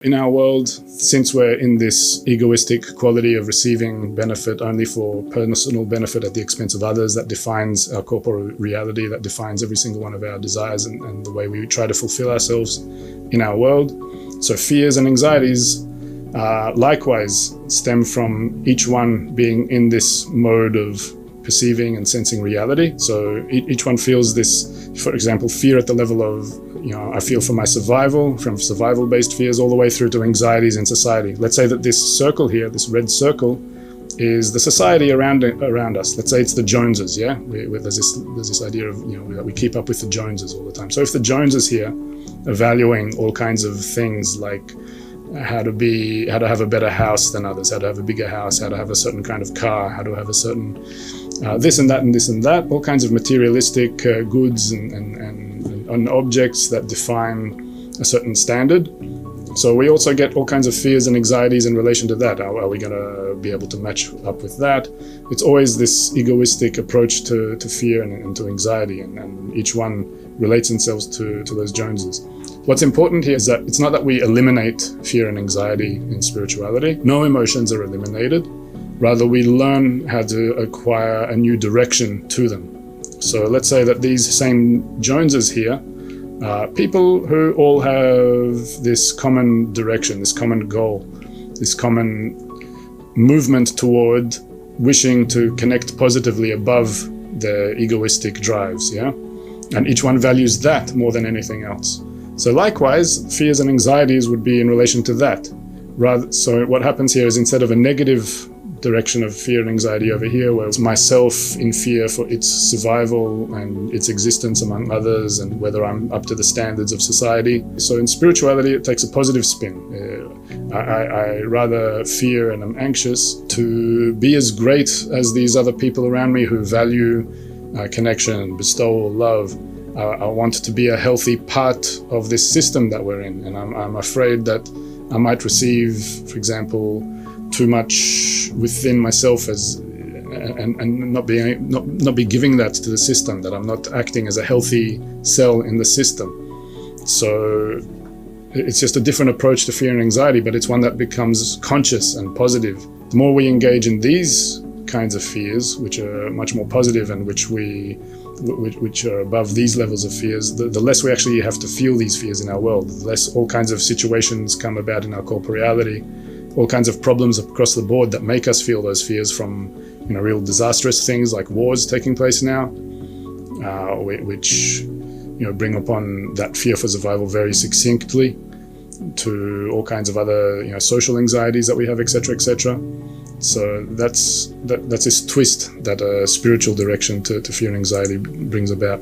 In our world, since we're in this egoistic quality of receiving benefit only for personal benefit at the expense of others, that defines our corporeal reality, that defines every single one of our desires and the way we try to fulfill ourselves in our world. So fears and anxieties likewise stem from each one being in this mode of perceiving and sensing reality. So each one feels this, for example, fear at the level of, I feel for my survival, from survival-based fears all the way through to anxieties in society. Let's say that this circle here, this red circle, is the society around us. Let's say it's the Joneses, yeah? There's this idea of, that we keep up with the Joneses all the time. So if the Joneses here are valuing all kinds of things like how to have a better house than others, how to have a bigger house, how to have a certain kind of car, how to have a certain this and that and this and that, all kinds of materialistic goods and objects that define a certain standard. So we also get all kinds of fears and anxieties in relation to that. Are we going to be able to match up with that? It's always this egoistic approach to fear and to anxiety, and each one relates themselves to those Joneses. What's important here is that it's not that we eliminate fear and anxiety in spirituality. No emotions are eliminated. Rather, we learn how to acquire a new direction to them. So let's say that these same Joneses here are people who all have this common direction, this common goal, this common movement toward wishing to connect positively above their egoistic drives, yeah? And each one values that more than anything else. So likewise, fears and anxieties would be in relation to that. So what happens here is, instead of a negative direction of fear and anxiety over here, where it's myself in fear for its survival and its existence among others and whether I'm up to the standards of society. So in spirituality, it takes a positive spin. I rather fear and I'm anxious to be as great as these other people around me who value connection, bestowal, love. I want to be a healthy part of this system that we're in, and I'm afraid that I might receive, for example, too much within myself and not be giving that to the system, that I'm not acting as a healthy cell in the system. So it's just a different approach to fear and anxiety, but it's one that becomes conscious and positive. The more we engage in these kinds of fears, which are much more positive and which are above these levels of fears, the less we actually have to feel these fears in our world, the less all kinds of situations come about in our corporeality, all kinds of problems across the board that make us feel those fears, from real disastrous things like wars taking place now, which bring upon that fear for survival very succinctly, to all kinds of other social anxieties that we have, etc., etc. So that's this twist that a spiritual direction to fear and anxiety brings about.